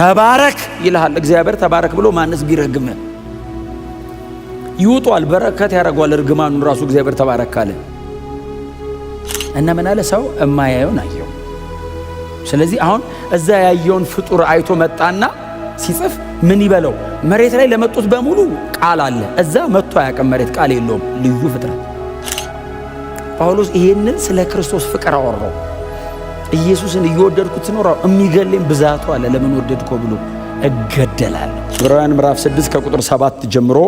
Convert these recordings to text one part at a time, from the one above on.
ተባረክ ይልሃል እግዚአብሔር። ተባረክ ብሎ ማንስ ቢረግም ይውጧል፣ በረከት ያደርገዋል። እርግማኑን ራሱ እግዚአብሔር ተባረክ ካለ እና ምን አለ? ሰው እማያየውን አየው። ስለዚህ አሁን እዛ ያየውን ፍጡር አይቶ መጣና ሲጽፍ ምን ይበለው? መሬት ላይ ለመጡት በሙሉ ቃል አለ። እዛ መጥቶ አያውቅም። መሬት ቃል የለውም። ልዩ ፍጥረት። ጳውሎስ ይሄንን ስለ ክርስቶስ ፍቅር አወራው። ኢየሱስን እየወደድኩት ኖራው የሚገለኝ ብዛቱ አለ። ለምን ወደድከው ብሎ እገደላለሁ። ዕብራውያን ምዕራፍ 6 ከቁጥር 7 ጀምሮ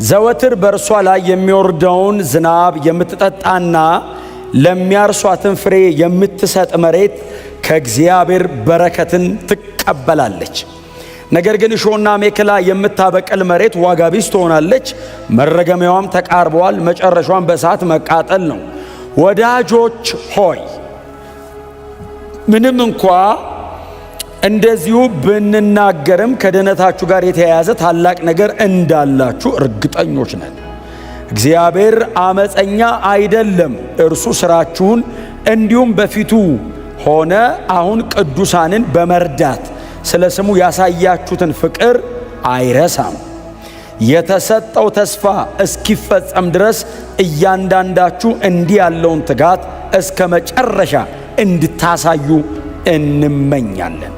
ዘወትር በእርሷ ላይ የሚወርደውን ዝናብ የምትጠጣና ለሚያርሷትን ፍሬ የምትሰጥ መሬት ከእግዚአብሔር በረከትን ትቀበላለች። ነገር ግን እሾህና አሜከላ የምታበቅል መሬት ዋጋ ቢስ ትሆናለች፣ መረገሚያዋም ተቃርበዋል፣ መጨረሻዋም በእሳት መቃጠል ነው። ወዳጆች ሆይ ምንም እንኳ እንደዚሁ ብንናገርም ከድኅነታችሁ ጋር የተያያዘ ታላቅ ነገር እንዳላችሁ እርግጠኞች ነን። እግዚአብሔር አመፀኛ አይደለም፣ እርሱ ሥራችሁን እንዲሁም በፊቱ ሆነ አሁን ቅዱሳንን በመርዳት ስለ ስሙ ያሳያችሁትን ፍቅር አይረሳም። የተሰጠው ተስፋ እስኪፈጸም ድረስ እያንዳንዳችሁ እንዲህ ያለውን ትጋት እስከ መጨረሻ እንድታሳዩ እንመኛለን።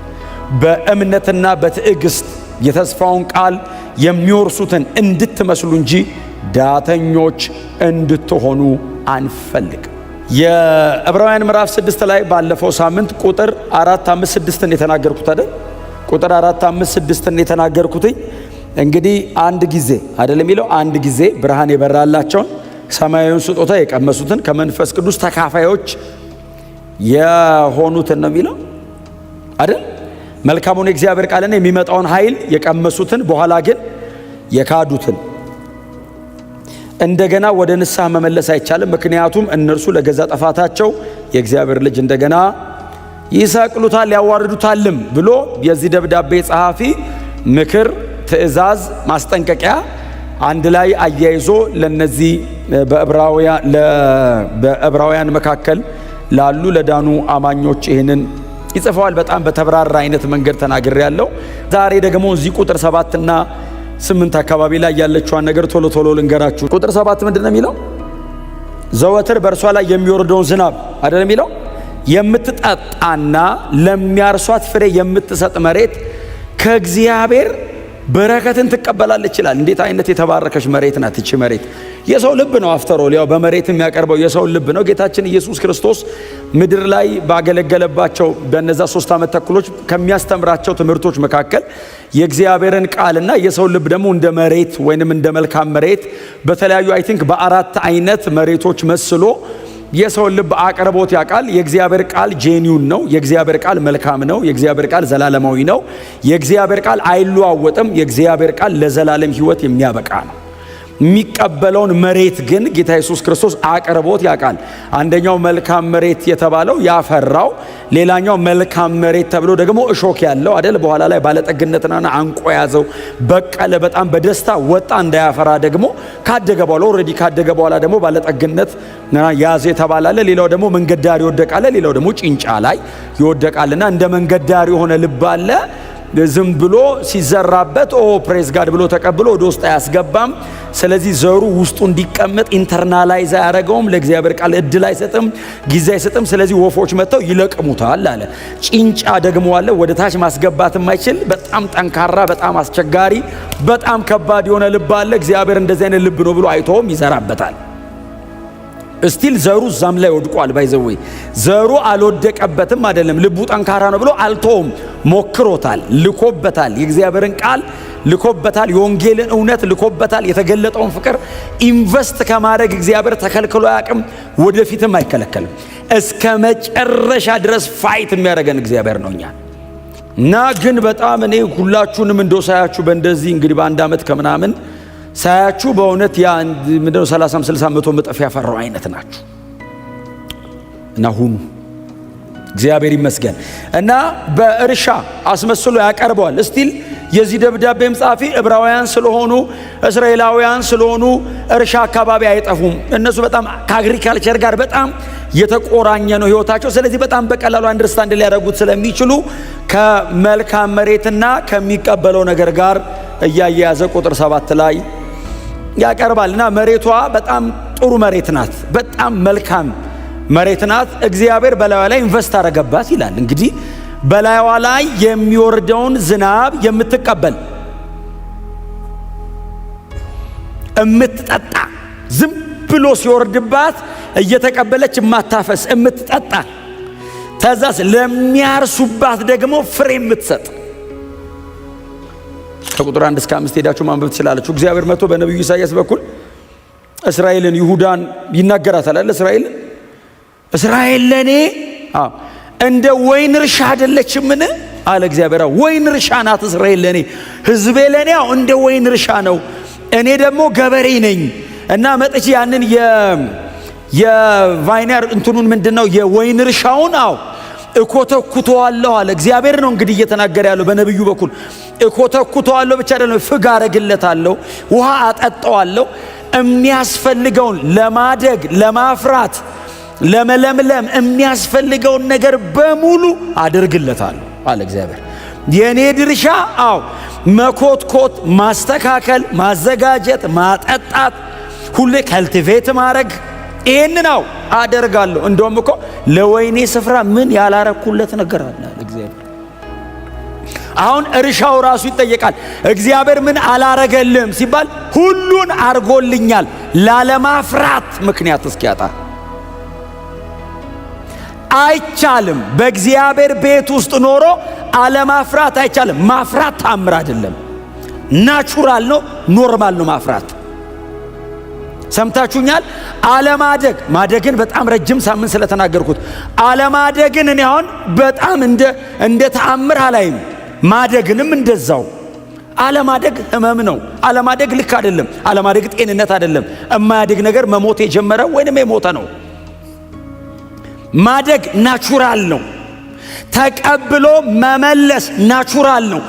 በእምነትና በትዕግስት የተስፋውን ቃል የሚወርሱትን እንድትመስሉ እንጂ ዳተኞች እንድትሆኑ አንፈልግ። የዕብራውያን ምዕራፍ 6 ላይ ባለፈው ሳምንት ቁጥር 4፣ 5፣ 6 የተናገርኩት አይደል? ቁጥር 4፣ 5፣ 6 የተናገርኩት እንግዲህ አንድ ጊዜ አይደለም የሚለው፣ አንድ ጊዜ ብርሃን የበራላቸውን ሰማያዊውን ስጦታ የቀመሱትን ከመንፈስ ቅዱስ ተካፋዮች የሆኑትን ነው የሚለው አይደል? መልካሙን የእግዚአብሔር ቃልና የሚመጣውን ኃይል የቀመሱትን በኋላ ግን የካዱትን እንደገና ወደ ንስሐ መመለስ አይቻልም። ምክንያቱም እነርሱ ለገዛ ጥፋታቸው የእግዚአብሔር ልጅ እንደገና ይሰቅሉታል ያዋርዱታልም ብሎ የዚህ ደብዳቤ ጸሐፊ ምክር፣ ትእዛዝ፣ ማስጠንቀቂያ አንድ ላይ አያይዞ ለነዚህ በዕብራውያን መካከል ላሉ ለዳኑ አማኞች ይህንን ይጽፈዋል። በጣም በተብራራ አይነት መንገድ ተናግሬ ያለው። ዛሬ ደግሞ እዚህ ቁጥር 7 እና 8 አካባቢ ላይ ያለችዋን ነገር ቶሎ ቶሎ ልንገራችሁ። ቁጥር 7 ምንድነው የሚለው? ዘወትር በእርሷ ላይ የሚወርደውን ዝናብ አይደለም የሚለው? የምትጠጣና ለሚያርሷት ፍሬ የምትሰጥ መሬት ከእግዚአብሔር በረከትን ትቀበላለች ይላል። እንዴት አይነት የተባረከች መሬት ናት እቺ መሬት! የሰው ልብ ነው አፍተሮል፣ ያው በመሬት የሚያቀርበው የሰው ልብ ነው። ጌታችን ኢየሱስ ክርስቶስ ምድር ላይ ባገለገለባቸው በነዛ 3 ዓመት ተኩሎች ከሚያስተምራቸው ትምህርቶች መካከል የእግዚአብሔርን ቃልና የሰው ልብ ደግሞ እንደ መሬት ወይንም እንደ መልካም መሬት በተለያዩ አይ ቲንክ በ4 አይነት መሬቶች መስሎ የሰው ልብ አቅርቦት ያውቃል። የእግዚአብሔር ቃል ጄኒውን ነው። የእግዚአብሔር ቃል መልካም ነው። የእግዚአብሔር ቃል ዘላለማዊ ነው። የእግዚአብሔር ቃል አይለዋወጥም። የእግዚአብሔር ቃል ለዘላለም ሕይወት የሚያበቃ ነው። የሚቀበለውን መሬት ግን ጌታ ኢየሱስ ክርስቶስ አቅርቦት ያውቃል። አንደኛው መልካም መሬት የተባለው ያፈራው፣ ሌላኛው መልካም መሬት ተብሎ ደግሞ እሾክ ያለው አይደል? በኋላ ላይ ባለጠግነትና አንቆ ያዘው በቀለ፣ በጣም በደስታ ወጣ እንዳያፈራ ደግሞ ካደገ በኋላ ኦልሬዲ ካደገ በኋላ ደግሞ ባለጠግነት ያዘ የተባላለ። ሌላው ደግሞ መንገድ ዳር ይወደቃል፣ ሌላው ደግሞ ጭንጫ ላይ ይወደቃልና እንደ መንገድ ዳር የሆነ ልብ አለ። ዝም ብሎ ሲዘራበት ፕሬዝ ጋድ ብሎ ተቀብሎ ወደ ውስጥ አያስገባም። ስለዚህ ዘሩ ውስጡ እንዲቀመጥ ኢንተርናላይዝ አያደርገውም። ለእግዚአብሔር ቃል እድል አይሰጥም፣ ጊዜ አይሰጥም። ስለዚህ ወፎች መጥተው ይለቅሙታል አለ። ጭንጫ ደግሞ አለ፣ ወደ ታች ማስገባት የማይችል በጣም ጠንካራ፣ በጣም አስቸጋሪ፣ በጣም ከባድ የሆነ ልብ አለ። እግዚአብሔር እንደዚህ አይነት ልብ ነው ብሎ አይተውም፣ ይዘራበታል። እስቲል ዘሩ ዛም ላይ ወድቋል። ባይዘወይ ዘሩ አልወደቀበትም አይደለም፣ ልቡ ጠንካራ ነው ብሎ አልተውም፣ ሞክሮታል፣ ልኮበታል። የእግዚአብሔርን ቃል ልኮበታል፣ የወንጌልን እውነት ልኮበታል። የተገለጠውን ፍቅር ኢንቨስት ከማድረግ እግዚአብሔር ተከልክሎ አያውቅም፣ ወደፊትም አይከለከልም። እስከ መጨረሻ ድረስ ፋይት የሚያደርገን እግዚአብሔር ነው እኛ እና ግን በጣም እኔ ሁላችሁንም እንደው ሳያችሁ በእንደዚህ እንግዲህ በአንድ ዓመት ከምናምን ሳያችሁ በእውነት ያ ምንድነው 30 60 100 እጥፍ ያፈራው አይነት ናችሁ እና ሁኑ። እግዚአብሔር ይመስገን። እና በእርሻ አስመስሎ ያቀርበዋል። እስቲል የዚህ ደብዳቤም ጻፊ ዕብራውያን ስለሆኑ እስራኤላውያን ስለሆኑ እርሻ አካባቢ አይጠፉም። እነሱ በጣም ከአግሪካልቸር ጋር በጣም የተቆራኘ ነው ህይወታቸው። ስለዚህ በጣም በቀላሉ አንደርስታንድ ሊያደርጉት ስለሚችሉ ከመልካም መሬትና ከሚቀበለው ነገር ጋር እያያዘ ቁጥር 7 ላይ ያቀርባልና መሬቷ በጣም ጥሩ መሬት ናት፣ በጣም መልካም መሬት ናት። እግዚአብሔር በላይዋ ላይ ኢንቨስት አደረገባት ይላል። እንግዲህ በላይዋ ላይ የሚወርደውን ዝናብ የምትቀበል እምትጠጣ፣ ዝም ብሎ ሲወርድባት እየተቀበለች የማታፈስ እምትጠጣ፣ ተዛስ ለሚያርሱባት ደግሞ ፍሬ የምትሰጥ። ከቁጥር 1 እስከ 5 ሄዳችሁ ማንበብ ትችላላችሁ። እግዚአብሔር መጥቶ በነቢዩ ኢሳይያስ በኩል እስራኤልን ይሁዳን ይናገራታል አይደል? እስራኤል ለኔ እንደ ወይን እርሻ አይደለችምን አለ እግዚአብሔር። ወይን እርሻ ናት እስራኤል ለኔ፣ ህዝቤ ለኔ እንደ ወይን እርሻ ነው። እኔ ደግሞ ገበሬ ነኝ እና መጥቼ ያንን የቫይነር እንትኑን ምንድነው የወይን እርሻውን እኮተኩተዋለሁ አለ እግዚአብሔር። ነው እንግዲህ እየተናገረ ያለው በነብዩ በኩል። እኮተኩተዋለሁ ብቻ አይደለም፣ ፍግ አረግለታለሁ፣ ውሃ አጠጣዋለሁ፣ የሚያስፈልገውን ለማደግ ለማፍራት ለመለምለም የሚያስፈልገውን ነገር በሙሉ አድርግለታለሁ አለ እግዚአብሔር። የኔ ድርሻ መኮትኮት፣ ማስተካከል፣ ማዘጋጀት፣ ማጠጣት፣ ሁሌ ካልቲቬት ማድረግ፣ ይሄንን አደርጋለሁ። እንደውም እኮ ለወይኔ ስፍራ ምን ያላረኩለት ነገር አለ እግዚአብሔር። አሁን እርሻው ራሱ ይጠየቃል። እግዚአብሔር ምን አላረገልም ሲባል ሁሉን አርጎልኛል፣ ላለማፍራት ምክንያት እስኪያጣ። አይቻልም። በእግዚአብሔር ቤት ውስጥ ኖሮ አለማፍራት አይቻልም። ማፍራት ታምር አይደለም፣ ናቹራል ነው፣ ኖርማል ነው ማፍራት። ሰምታችሁኛል? አለማደግ ማደግን በጣም ረጅም ሳምንት ስለተናገርኩት አለማደግን እኔ አሁን በጣም እንደ ተአምር አላይም። ማደግንም እንደዛው። አለማደግ ህመም ነው። አለማደግ ልክ አይደለም። አለማደግ ጤንነት አይደለም። የማያደግ ነገር መሞት የጀመረ ወይንም የሞተ ነው። ማደግ ናቹራል ነው። ተቀብሎ መመለስ ናቹራል ነው።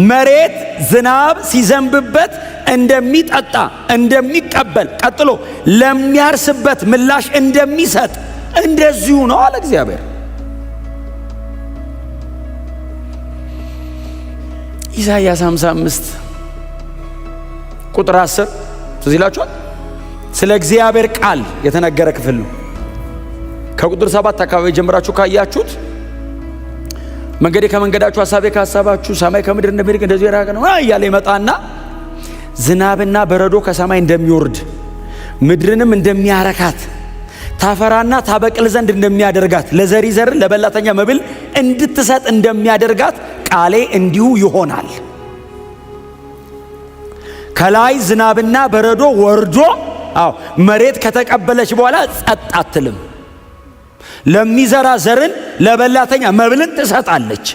መሬት ዝናብ ሲዘንብበት እንደሚጠጣ እንደሚቀበል፣ ቀጥሎ ለሚያርስበት ምላሽ እንደሚሰጥ እንደዚሁ ነው አለ እግዚአብሔር። ኢሳይያስ 55 ቁጥር 10 ትዝ ይላችኋል። ስለ እግዚአብሔር ቃል የተነገረ ክፍል ነው። ከቁጥር 7 አካባቢ ጀምራችሁ ካያችሁት መንገዴ ከመንገዳችሁ፣ ሐሳቤ ከሐሳባችሁ፣ ሰማይ ከምድር እንደሚርቅ እንደዚህ የራቀ ነው እያለ ይመጣና ዝናብና በረዶ ከሰማይ እንደሚወርድ ምድርንም እንደሚያረካት ታፈራና ታበቅል ዘንድ እንደሚያደርጋት ለዘሪ ዘርን ለበላተኛ መብል እንድትሰጥ እንደሚያደርጋት ቃሌ እንዲሁ ይሆናል። ከላይ ዝናብና በረዶ ወርዶ መሬት ከተቀበለች በኋላ ጸጥ አትልም። ለሚዘራ ዘርን ለበላተኛ መብልን ትሰጣለች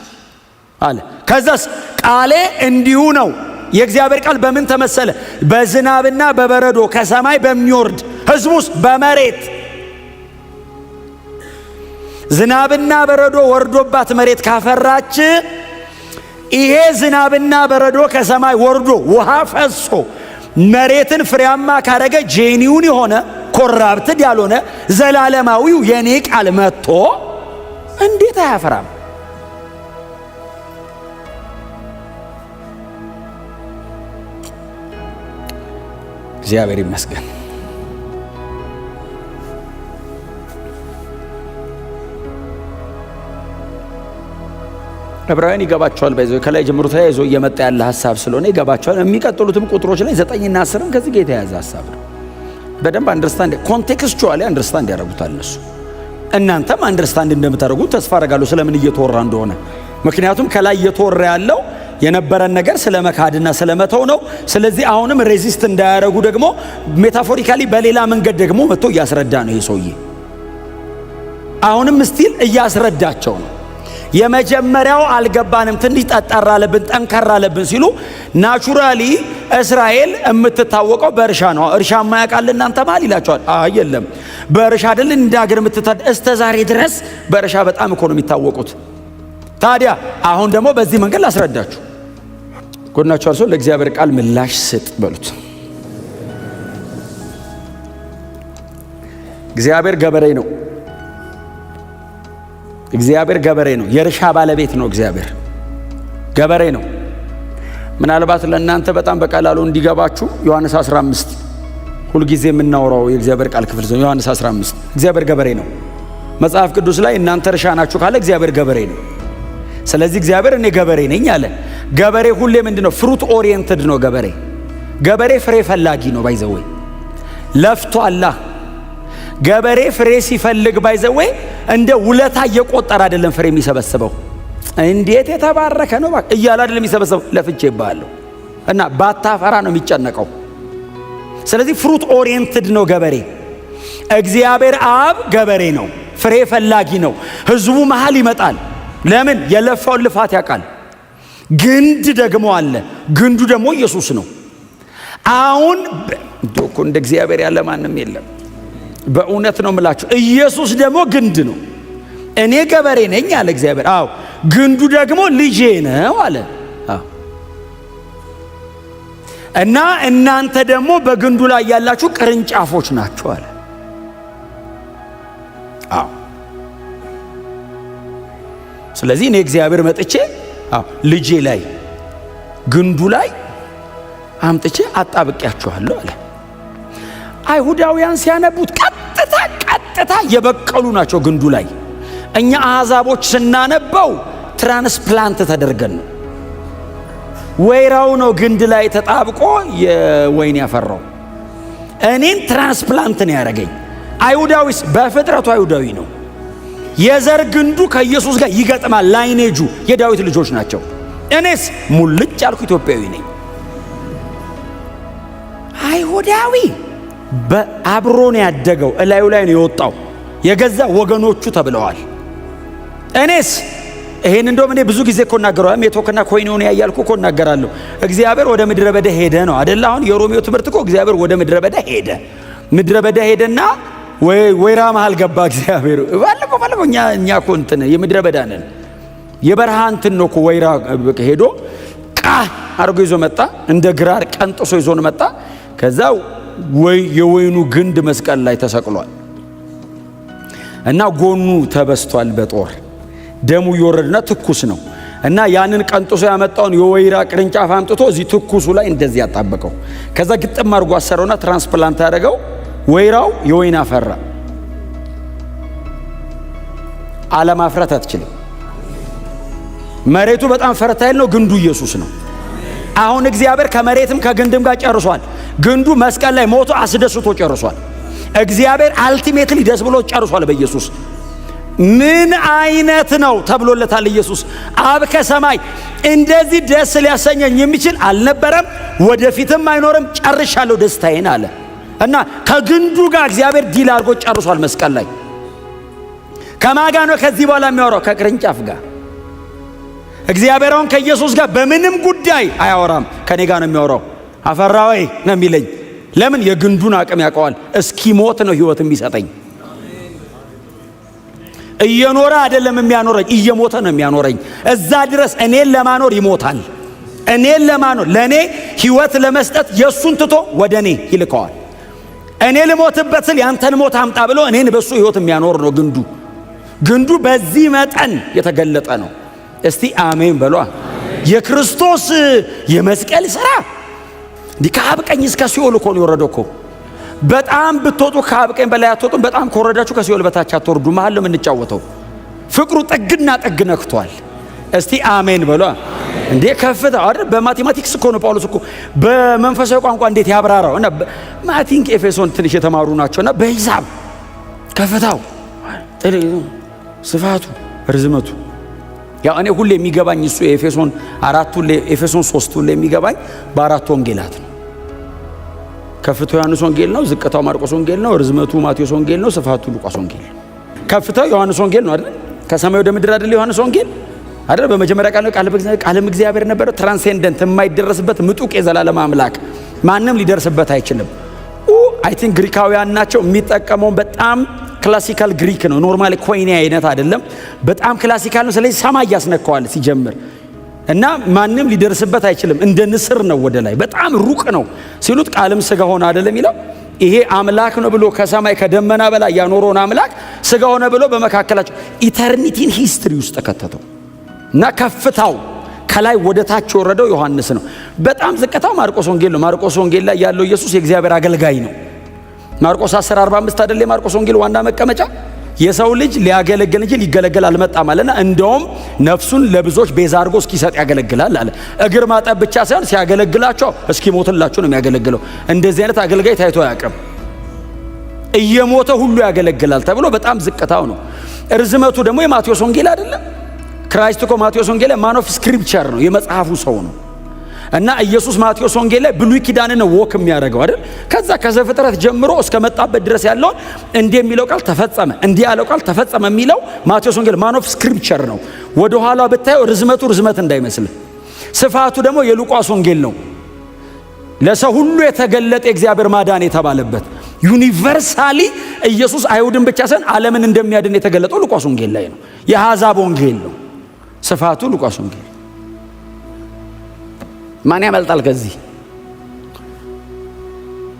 አለ። ከዛስ ቃሌ እንዲሁ ነው። የእግዚአብሔር ቃል በምን ተመሰለ? በዝናብና በበረዶ ከሰማይ በሚወርድ ሕዝቡስ በመሬት ዝናብና በረዶ ወርዶባት መሬት ካፈራች፣ ይሄ ዝናብና በረዶ ከሰማይ ወርዶ ውሃ ፈሶ መሬትን ፍሬያማ ካረገ ጄኒውን የሆነ ኮራፕትድ ያልሆነ ዘላለማዊው የኔ ቃል መጥቶ እንዴት አያፈራም? እግዚአብሔር ይመስገን። ዕብራውያን ይገባቸዋል። በዚህ ከላይ ጀምሮ ተያይዞ እየመጣ ያለ ሐሳብ ስለሆነ ይገባቸዋል። የሚቀጥሉትም ቁጥሮች ላይ 9ና 10 ከዚህ ጋር የተያዘ ሐሳብ ነው። በደንብ አንደርስታንድ ኮንቴክስቹዋሊ አንደርስታንድ ያደርጉታል እነሱ። እናንተም አንደርስታንድ እንደምታደርጉት ተስፋ አደርጋለሁ ስለምን እየተወራ እንደሆነ። ምክንያቱም ከላይ እየተወራ ያለው የነበረን ነገር ስለ መካድና ስለ መተው ነው። ስለዚህ አሁንም ሬዚስት እንዳያደርጉ ደግሞ ሜታፎሪካሊ በሌላ መንገድ ደግሞ መጥቶ እያስረዳ ነው ይሄ ሰውዬ። አሁንም ስቲል እያስረዳቸው ነው። የመጀመሪያው አልገባንም፣ ትንሽ ጠጠር አለብን፣ ጠንከር አለብን ሲሉ ናቹራሊ እስራኤል የምትታወቀው በእርሻ ነው። እርሻ ማያውቃል እናንተ ማል ይላቸዋል። የለም በእርሻ አይደል እንደ ሀገር እስከ ዛሬ ድረስ በእርሻ በጣም እኮ ነው የሚታወቁት። ታዲያ አሁን ደግሞ በዚህ መንገድ ላስረዳችሁ። ጎናችሁ አርሶ ለእግዚአብሔር ቃል ምላሽ ስጥ በሉት። እግዚአብሔር ገበሬ ነው። እግዚአብሔር ገበሬ ነው። የእርሻ ባለቤት ነው። እግዚአብሔር ገበሬ ነው። ምናልባት ለእናንተ በጣም በቀላሉ እንዲገባችሁ ዮሐንስ 15 ሁልጊዜ የምናወራው የእግዚአብሔር ቃል ክፍል ነው። ዮሐንስ 15 እግዚአብሔር ገበሬ ነው። መጽሐፍ ቅዱስ ላይ እናንተ እርሻ ናችሁ ካለ እግዚአብሔር ገበሬ ነው። ስለዚህ እግዚአብሔር እኔ ገበሬ ነኝ አለ። ገበሬ ሁሌ ምንድነው? ፍሩት ኦሪየንትድ ነው። ገበሬ ፍሬ ፈላጊ ነው። ባይዘወይ ለፍቶ አላህ ገበሬ ፍሬ ሲፈልግ ባይዘወይ እንደ ውለታ እየቆጠረ አይደለም ፍሬ የሚሰበስበው። እንዴት የተባረከ ነው እያለ አይደለም የሚሰበስበው። ለፍቼ ይባላለሁ እና ባታፈራ ነው የሚጨነቀው። ስለዚህ ፍሩት ኦሪየንትድ ነው ገበሬ። እግዚአብሔር አብ ገበሬ ነው፣ ፍሬ ፈላጊ ነው። ህዝቡ መሃል ይመጣል። ለምን? የለፋውን ልፋት ያውቃል። ግንድ ደግሞ አለ። ግንዱ ደግሞ ኢየሱስ ነው። አሁን እኮ እንደ እግዚአብሔር ያለ ማንም የለም። በእውነት ነው የምላችሁ። ኢየሱስ ደግሞ ግንድ ነው። እኔ ገበሬ ነኝ አለ እግዚአብሔር። አዎ ግንዱ ደግሞ ልጄ ነው አለ። እና እናንተ ደግሞ በግንዱ ላይ ያላችሁ ቅርንጫፎች ናችሁ አለ። አዎ ስለዚህ እኔ እግዚአብሔር መጥቼ ልጄ ላይ ግንዱ ላይ አምጥቼ አጣብቂያችኋለሁ አለ። አይሁዳውያን ሲያነቡት ቀጥታ የበቀሉ ናቸው ግንዱ ላይ። እኛ አሕዛቦች ስናነበው ትራንስፕላንት ተደርገን ነው። ወይራው ነው ግንድ ላይ ተጣብቆ የወይን ያፈራው። እኔን ትራንስፕላንት ነው ያደረገኝ። አይሁዳዊስ በፍጥረቱ አይሁዳዊ ነው። የዘር ግንዱ ከኢየሱስ ጋር ይገጥማል። ላይኔጁ የዳዊት ልጆች ናቸው። እኔስ ሙልጭ ያልኩ ኢትዮጵያዊ ነኝ። አይሁዳዊ በአብሮን ያደገው እላዩ ላይ ነው የወጣው። የገዛ ወገኖቹ ተብለዋል። እኔስ ይሄን እንደውም እኔ ብዙ ጊዜ እኮ እናገራለሁ። ሜቶክና ኮይኖን ያያልኩ እኮ እናገራለሁ። እግዚአብሔር ወደ ምድረ በዳ ሄደ ነው አይደል? አሁን የሮሜው ትምህርት እኮ እግዚአብሔር ወደ ምድረ በዳ ሄደ። ምድረ በዳ ሄደና ወይራ መሃል ገባ እግዚአብሔር። ባለፈው እኛ እኮ እንትን የምድረ በዳ ነን። የበረሃ እንትን ነው እኮ ወይራ ሄዶ አርጎ ይዞ መጣ። እንደ ግራር ቀንጥሶ ይዞን መጣ። ከዛ የወይኑ ግንድ መስቀል ላይ ተሰቅሏል እና ጎኑ ተበስቷል በጦር ደሙ ይወረድና ትኩስ ነው እና ያንን ቀንጥሶ ያመጣውን የወይራ ቅርንጫፍ አምጥቶ እዚህ ትኩሱ ላይ እንደዚህ ያጣበቀው። ከዛ ግጥም አድርጎ አሰረውና ትራንስፕላንት ያደረገው። ወይራው የወይን አፈራ። አለማፍራት አትችልም። መሬቱ በጣም ፈርታይል ነው። ግንዱ ኢየሱስ ነው። አሁን እግዚአብሔር ከመሬትም ከግንድም ጋር ጨርሷል። ግንዱ መስቀል ላይ ሞቶ አስደስቶ ጨርሷል። እግዚአብሔር አልቲሜትሊ ደስ ብሎ ጨርሷል በኢየሱስ። ምን አይነት ነው ተብሎለታል ኢየሱስ። አብ ከሰማይ እንደዚህ ደስ ሊያሰኘኝ የሚችል አልነበረም፣ ወደፊትም አይኖርም፣ ጨርሻለሁ ደስታዬን አለ እና ከግንዱ ጋር እግዚአብሔር ዲል አድርጎ ጨርሷል መስቀል ላይ። ከማጋ ነው ከዚህ በኋላ የሚያወራው? ከቅርንጫፍ ጋር። እግዚአብሔር አሁን ከኢየሱስ ጋር በምንም ጉዳይ አያወራም፣ ከኔ ጋር ነው የሚያወራው። አፈራ ወይ ነው የሚለኝ። ለምን? የግንዱን አቅም ያውቀዋል። እስኪሞት ነው ህይወት የሚሰጠኝ። እየኖረ አይደለም የሚያኖረኝ፣ እየሞተ ነው የሚያኖረኝ። እዛ ድረስ እኔን ለማኖር ይሞታል። እኔን ለማኖር ለኔ ህይወት ለመስጠት የሱን ትቶ ወደ እኔ ይልከዋል። እኔ ልሞትበት ስል ያንተን ሞት አምጣ ብሎ እኔን በሱ ህይወት የሚያኖር ነው ግንዱ። ግንዱ በዚህ መጠን የተገለጠ ነው። እስቲ አሜን በሏ። የክርስቶስ የመስቀል ሥራ እንዲህ ከአብ ቀኝ እስከ ሲኦል እኮ ነው የወረደው እኮ። በጣም ብትወጡ ከአብ ቀኝ በላይ አትወጡም። በጣም ከወረዳችሁ ከሲኦል በታች አትወርዱ። መሀል ነው የምንጫወተው። ፍቅሩ ጥግና ጥግ ነክቷል። እስቲ አሜን በሏ። እንዴ ከፍታ አይደል? በማቴማቲክስ እኮ ነው ጳውሎስ እኮ በመንፈሳዊ ቋንቋ እንዴት ያብራራው እና ማቲንክ ኤፌሶን ትንሽ የተማሩ ናቸውና በሂሳብ ከፍታው፣ ስፋቱ፣ ርዝመቱ ያው እኔ ሁሌ የሚገባኝ እሱ የኤፌሶን 4 ኤፌሶን 3 ሁሌ የሚገባኝ በአራት ወንጌላት ነው። ከፍታው ዮሐንስ ወንጌል ነው፣ ዝቅታው ማርቆስ ወንጌል ነው፣ ርዝመቱ ማቴዎስ ወንጌል ነው፣ ስፋቱ ሉቃስ ወንጌል ነው። ከፍታው ዮሐንስ ወንጌል ነው አይደል? ከሰማይ ወደ ምድር አይደል ዮሐንስ ወንጌል አይደል? በመጀመሪያ ቃልም እግዚአብሔር ነበረ። ትራንሴንደንት የማይደረስበት ምጡቅ የዘላለም አምላክ ማንም ሊደርስበት አይችልም። አይ ቲንክ ግሪካውያን ናቸው የሚጠቀመው። በጣም ክላሲካል ግሪክ ነው። ኖርማሊ ኮይኒ አይነት አይደለም። በጣም ክላሲካል ነው። ስለዚህ ሰማይ ያስነካዋል ሲጀምር እና ማንም ሊደርስበት አይችልም። እንደ ንስር ነው ወደ ላይ በጣም ሩቅ ነው ሲሉት ቃልም ሥጋ ሆነ አይደለም የሚለው ይሄ አምላክ ነው ብሎ ከሰማይ ከደመና በላይ ያኖረውን አምላክ ሥጋ ሆነ ብሎ በመካከላቸው ኢተርኒቲን ሂስትሪ ውስጥ ከተተው እና ከፍታው ከላይ ወደ ታች ወረደው ዮሐንስ ነው። በጣም ዝቅታው ማርቆስ ወንጌል ነው። ማርቆስ ወንጌል ላይ ያለው ኢየሱስ የእግዚአብሔር አገልጋይ ነው። ማርቆስ 10:45 አይደል የማርቆስ ወንጌል ዋና መቀመጫ። የሰው ልጅ ሊያገለግል እንጂ ሊገለገል አልመጣም አለና እንደውም ነፍሱን ለብዙዎች ቤዛ አድርጎ እስኪሰጥ ያገለግላል አለ። እግር ማጠብ ብቻ ሳይሆን ሲያገለግላቸው እስኪሞትላቸው ነው የሚያገለግለው። እንደዚህ አይነት አገልጋይ ታይቶ አያውቅም። እየሞተ ሁሉ ያገለግላል ተብሎ በጣም ዝቅታው ነው። ርዝመቱ ደግሞ የማቴዎስ ወንጌል አይደለም። ክራይስት እኮ ማቴዎስ ወንጌል ላይ ማን ኦፍ ስክሪፕቸር ነው፣ የመጽሐፉ ሰው ነው። እና ኢየሱስ ማቴዎስ ወንጌል ላይ ብሉይ ኪዳንን ነው ወክ የሚያደርገው አይደል? ከዛ ከዘፍጥረት ጀምሮ እስከ መጣበት ድረስ ያለውን እንዲህ የሚለው ቃል ተፈጸመ፣ እንዲህ ያለው ቃል ተፈጸመ የሚለው ማቴዎስ ወንጌል ማን ኦፍ ስክሪፕቸር ነው። ወደ ኋላ ብታየው ርዝመቱ ርዝመት እንዳይመስል፣ ስፋቱ ደግሞ የሉቃስ ወንጌል ነው። ለሰው ሁሉ የተገለጠ የእግዚአብሔር ማዳን የተባለበት ዩኒቨርሳሊ ኢየሱስ አይሁድን ብቻ ሳይሆን ዓለምን እንደሚያድን የተገለጠው ሉቃስ ወንጌል ላይ ነው። የአሕዛብ ወንጌል ነው ስፋቱ ሉቃስ ወንጌል። ማን ያመልጣል ከዚህ?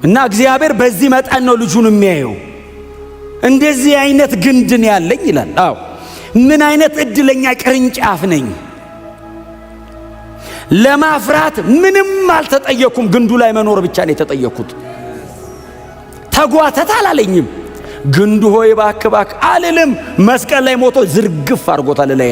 እና እግዚአብሔር በዚህ መጠን ነው ልጁን የሚያየው። እንደዚህ አይነት ግንድን ያለኝ ይላል። አዎ ምን አይነት እድለኛ ቅርንጫፍ ነኝ። ለማፍራት ምንም አልተጠየኩም፣ ግንዱ ላይ መኖር ብቻ ነው የተጠየኩት። ተጓተት አላለኝም። ግንዱ ሆይ እባክህ እባክህ አልልም። መስቀል ላይ ሞቶ ዝርግፍ አድርጎታል ላይ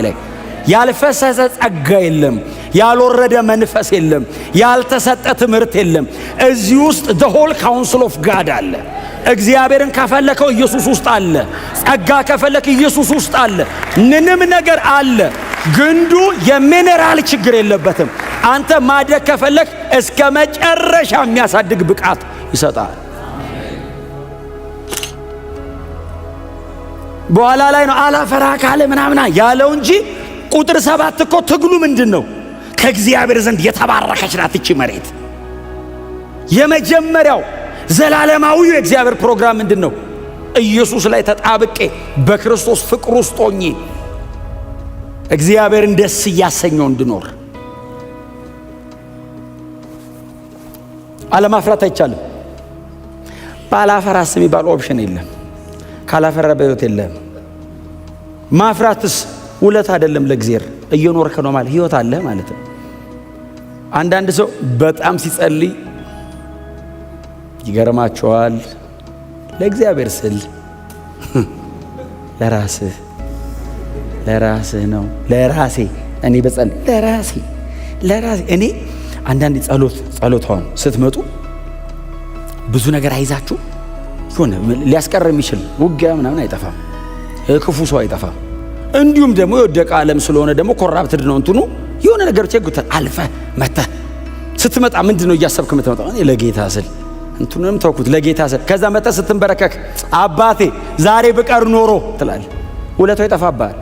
ያልፈሰሰ ጸጋ የለም፣ ያልወረደ መንፈስ የለም፣ ያልተሰጠ ትምህርት የለም። እዚህ ውስጥ the whole counsel of God አለ። እግዚአብሔርን ከፈለከው ኢየሱስ ውስጥ አለ። ጸጋ ከፈለክ ኢየሱስ ውስጥ አለ። ምንም ነገር አለ። ግንዱ የሚነራል ችግር የለበትም። አንተ ማደግ ከፈለክ እስከ መጨረሻ የሚያሳድግ ብቃት ይሰጣል። በኋላ ላይ ነው አላፈራ ካለ ምናምና ያለው እንጂ ቁጥር 7 እኮ ትግሉ ምንድን ነው? ከእግዚአብሔር ዘንድ የተባረከች ናት እቺ መሬት። የመጀመሪያው ዘላለማዊ የእግዚአብሔር ፕሮግራም ምንድን ነው? ኢየሱስ ላይ ተጣብቄ በክርስቶስ ፍቅር ውስጥ ሆኜ እግዚአብሔርን ደስ እያሰኘው እንድኖር። አለማፍራት አይቻልም። ባላፈራስ የሚባል ኦፕሽን የለም። ካላፈራ በሕይወት የለም። ማፍራትስ ውለት አይደለም ለእግዚአብሔር። እየኖርክ ነው ማለት ሕይወት አለ ማለት ነው። አንዳንድ ሰው በጣም ሲጸልይ ይገርማቸዋል። ለእግዚአብሔር ስል ለራስህ ነው ለራሴ እኔ በጸልይ ለራሴ እኔ አንዳንድ ጸሎታውን ስትመጡ ብዙ ነገር አይዛችሁ ሆነ ሊያስቀር የሚችል ውጊያ ምናምን አይጠፋም፣ ክፉ ሰው አይጠፋም። እንዲሁም ደግሞ የወደቀ ዓለም ስለሆነ ደግሞ ኮራፕትድ ነው እንትኑ የሆነ ነገር ቸግቷል። አልፈ መተ ስትመጣ ምንድነው እያሰብክ የምትመጣው? እኔ ለጌታ ስል እንትኑንም ተውኩት ለጌታ ስል። ከዛ መተ ስትንበረከክ አባቴ ዛሬ ብቀር ኖሮ ትላለህ። ውለታው ይጠፋብሃል።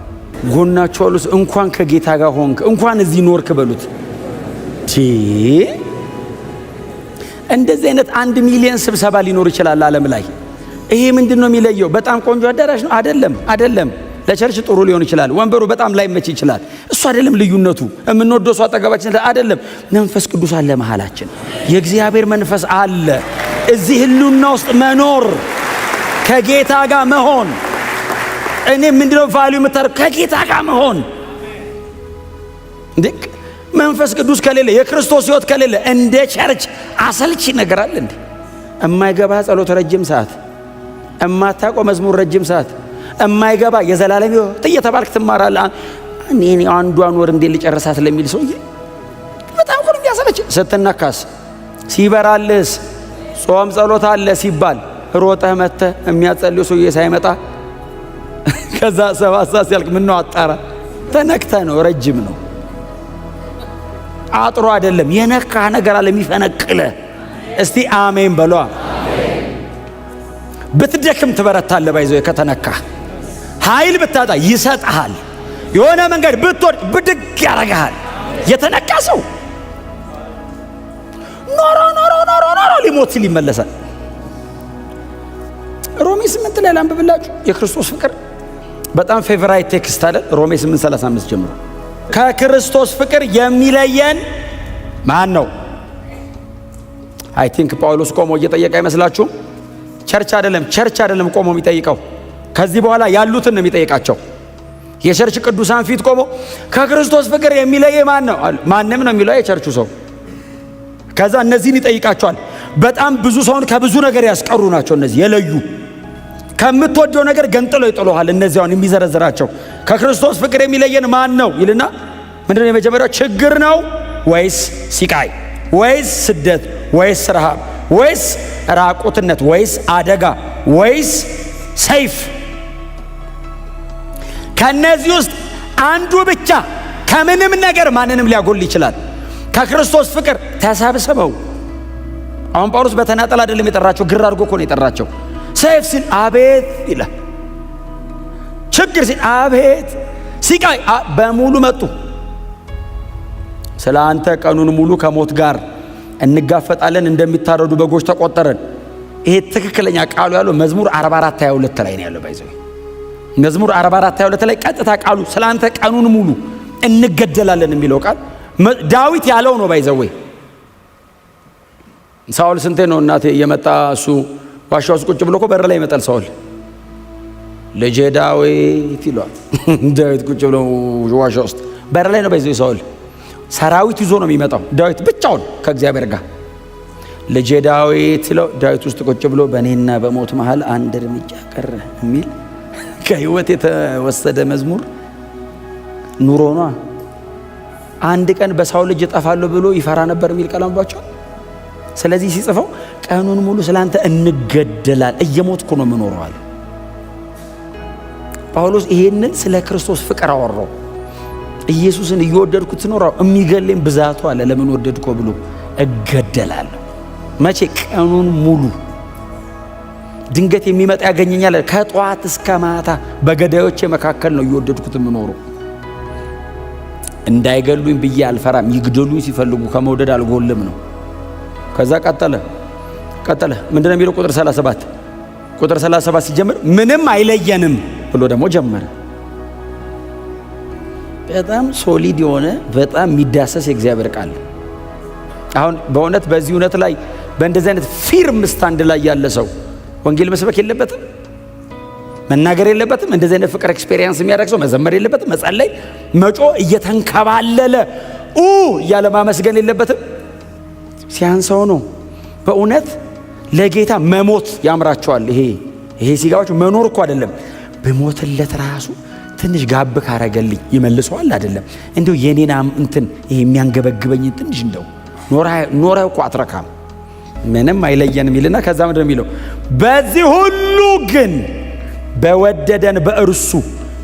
ጎናቸው አሉት እንኳን ከጌታ ጋር ሆንክ እንኳን እዚህ ኖርክ በሉት። እንደዚህ አይነት 1 ሚሊዮን ስብሰባ ሊኖር ይችላል ዓለም ላይ። ይሄ ምንድነው የሚለየው? በጣም ቆንጆ አዳራሽ ነው አይደለም። ለቸርች ጥሩ ሊሆን ይችላል፣ ወንበሩ በጣም ላይመች ይችላል። እሱ አይደለም ልዩነቱ። የምንወደው ሰው አጠገባችን አይደለም። መንፈስ ቅዱስ አለ መሃላችን። የእግዚአብሔር መንፈስ አለ። እዚህ ህልውና ውስጥ መኖር፣ ከጌታ ጋር መሆን። እኔ ምንድነው ቫልዩ የምታረግ? ከጌታ ጋር መሆን። እንዴ መንፈስ ቅዱስ ከሌለ የክርስቶስ ሕይወት ከሌለ እንደ ቸርች አሰልቺ ነገር አለ እንዴ? እማይገባ ጸሎት ረጅም ሰዓት፣ እማታውቀው መዝሙር ረጅም ሰዓት፣ እማይገባ የዘላለም ሕይወት እየተባልክ ትማራለህ። እኔ አንዷን ወር እንዴ ልጨርሳት ለሚል ሰውዬ በጣም ሁሉ የሚያሰለች። ስትነካስ ሲበራልስ ጾም ጸሎት አለ ሲባል ሮጠህ መተህ የሚያጸልዩ ሰውዬ ሳይመጣ ከዛ 7 ሰዓት ሲያልቅ ምን ነው አጣራ ተነክተህ ነው። ረጅም ነው አጥሮ አይደለም። የነካ ነገር አለ የሚፈነቅለ። እስቲ አሜን በሏ። ብትደክም ትበረታለህ። ባይዘው ከተነካ ኃይል ብታጣ ይሰጥሃል። የሆነ መንገድ ብትወድ ብድግ ያረጋሃል። የተነካ ሰው ኖሮ ሊሞት ሲል ይመለሳል። ሮሜ 8 ላይ ላንብብላችሁ። የክርስቶስ ፍቅር በጣም ፌቨራይት ቴክስት አይደል? ሮሜ 8:35 ጀምሮ ከክርስቶስ ፍቅር የሚለየን ማን ነው? አይ ቲንክ ጳውሎስ ቆሞ እየጠየቀ አይመስላችሁም? ቸርች አይደለም ቆሞ የሚጠይቀው። ከዚህ በኋላ ያሉትን ነው የሚጠይቃቸው። የቸርች ቅዱሳን ፊት ቆሞ ከክርስቶስ ፍቅር የሚለየ ማን ነው? ማንም ነው የሚለው የቸርቹ ሰው። ከዛ እነዚህን ይጠይቃቸዋል። በጣም ብዙ ሰውን ከብዙ ነገር ያስቀሩ ናቸው እነዚህ የለዩ። ከምትወደው ነገር ገንጥለው ይጥሉሃል። እነዚያውን የሚዘረዝራቸው ከክርስቶስ ፍቅር የሚለየን ማን ነው ይልና ምንድነው የመጀመሪያው? ችግር ነው ወይስ ሲቃይ ወይስ ስደት ወይስ ረሃብ ወይስ ራቁትነት ወይስ አደጋ ወይስ ሰይፍ? ከነዚህ ውስጥ አንዱ ብቻ ከምንም ነገር ማንንም ሊያጎል ይችላል። ከክርስቶስ ፍቅር ተሰብስበው። አሁን ጳውሎስ በተናጠል አይደለም የጠራቸው፣ ግር አድርጎ እኮ ነው የጠራቸው። ሰይፍ ሲል አቤት ይላል። ችግር ሲል አቤት፣ ሲቃይ በሙሉ መጡ። ስለ አንተ ቀኑን ሙሉ ከሞት ጋር እንጋፈጣለን፣ እንደሚታረዱ በጎች ተቆጠረን። ይሄ ትክክለኛ ቃሉ ያለው መዝሙር 44:22 ላይ ነው ያለው። ባይዘው መዝሙር 44:22 ላይ ቀጥታ ቃሉ ስለ አንተ ቀኑን ሙሉ እንገደላለን የሚለው ቃል ዳዊት ያለው ነው። ባይዘው ሳውል ስንቴ ነው እናቴ የመጣ እሱ ዋሻ ውስጥ ቁጭ ብሎ እኮ በር ላይ ይመጣል ሳውል። ልጄ ዳዊት ይሏል። ዳዊት ቁጭ ብሎ ዋሻ ውስጥ በር ላይ ነው ባይዘው ሳውል። ሰራዊት ይዞ ነው የሚመጣው ዳዊት ብቻውን ከእግዚአብሔር ጋር። ልጄ ዳዊት ይለው ዳዊት ውስጥ ቁጭ ብሎ በእኔና በሞት መሃል አንድ እርምጃ ቀረ የሚል ከህይወት የተወሰደ መዝሙር ኑሮ ነው። አንድ ቀን በሳውል ልጅ እጠፋለሁ ብሎ ይፈራ ነበር የሚል ቀለምባቸው። ስለዚህ ሲጽፈው ቀኑን ሙሉ ስላንተ እንገደላል፣ እየሞትኩ ነው የምኖረው አለ ጳውሎስ። ይሄንን ስለ ክርስቶስ ፍቅር አወራው። ኢየሱስን እየወደድኩት ትኖራው የሚገለኝ ብዛቱ አለ። ለምን ወደድኮ ብሎ እገደላለሁ። መቼ? ቀኑን ሙሉ ድንገት የሚመጣ ያገኘኛል። ከጧት እስከ ማታ በገዳዮቼ መካከል ነው እየወደድኩት የምኖረው። እንዳይገሉኝ ብዬ አልፈራም፣ ይግደሉኝ ሲፈልጉ ከመውደድ አልጎልም ነው። ከዛ ቀጠለ ምንድነው የሚለው? ቁጥር 37 ሲጀምር ምንም አይለየንም ብሎ ደግሞ ጀመረ። በጣም ሶሊድ የሆነ በጣም የሚዳሰስ የእግዚአብሔር ቃል። አሁን በእውነት በዚህ እውነት ላይ በእንደዚህ አይነት ፊርም ስታንድ ላይ ያለ ሰው ወንጌል መስበክ የለበትም፣ መናገር የለበትም። እንደዚህ አይነት ፍቅር ኤክስፔሪየንስ የሚያደርግ ሰው መዘመር የለበትም፣ መጸለይ፣ መጮ እየተንከባለለ እያለ ማመስገን የለበትም። ሲያንሰው ነው በእውነት ለጌታ መሞት ያምራቸዋል። ይሄ ሲጋዎች መኖር እኮ አይደለም በሞትለት ራሱ ትንሽ ጋብ ካረገልኝ ይመልሰዋል አይደለም። እንዲሁ የኔና እንትን ይሄ የሚያንገበግበኝ ትንሽ እንደው ኖራ እኮ አትረካም። ምንም አይለየንም ይልና ከዛ ምንድነው የሚለው? በዚህ ሁሉ ግን በወደደን በእርሱ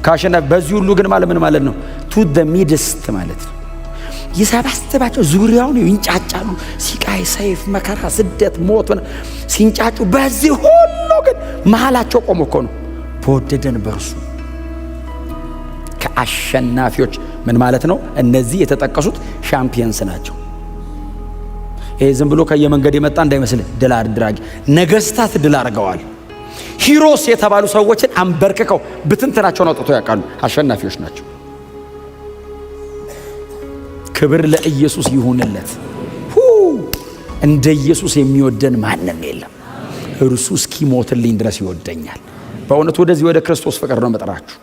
ካሸነፍ። በዚህ ሁሉ ግን ማለት ምን ማለት ነው? ቱ ዘ ሚድስት ማለት ነው። ይሰባስባቸው ዙሪያውን ይንጫጫሉ። ሲቃይ፣ ሰይፍ፣ መከራ፣ ስደት፣ ሞት ሲንጫጩ፣ በዚህ ሁሉ ግን መሃላቸው ቆሞ እኮ ነው በወደደን በእርሱ ከአሸናፊዎች። ምን ማለት ነው? እነዚህ የተጠቀሱት ሻምፒየንስ ናቸው። ይሄ ዝም ብሎ ከየመንገድ የመጣ እንዳይመስል ድል አድራጊ ነገስታት ድል አድርገዋል። ሂሮስ የተባሉ ሰዎችን አንበርክከው ብትንትናቸውን አውጥተው ያውቃሉ። አሸናፊዎች ናቸው። ክብር ለኢየሱስ ይሁንለት። እንደ ኢየሱስ የሚወደን ማንም የለም። እርሱ እስኪሞትልኝ ድረስ ይወደኛል። በእውነት ወደዚህ ወደ ክርስቶስ ፍቅር ነው መጥራችሁ።